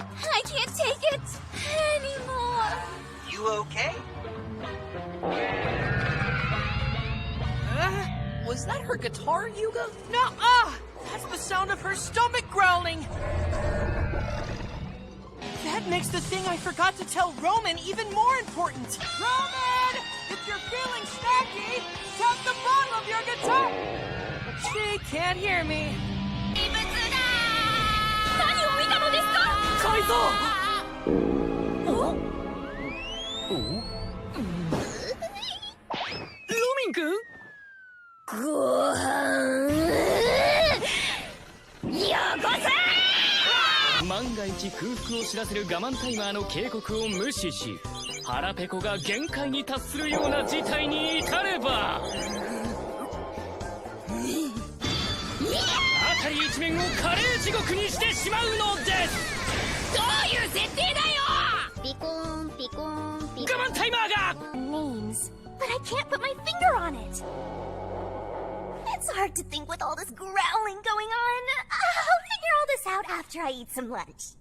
I can't take it anymore. You okay? Was that her guitar, Yuga? Nuh-uh! That's the sound of her stomach growling! That makes the thing I forgot to tell Roman even more important. Roman! If you're feeling snacky, tap the bottom of your guitar! She can't hear me. 何を見たのですか？改造！ロミン君？ご飯よこせ！万が一空腹を知らせる我慢タイマーの警告を無視し、腹ペコが限界に達するような事態に至れば、辺り一面をカレー地獄にしてしまうのです。どういう設定だよ！ピコーンピコーンピコーン。我慢タイマーが Names, but I can't put my finger on it. It's hard to think with all this growling going on. I'll figure all this out after I eat some lunch.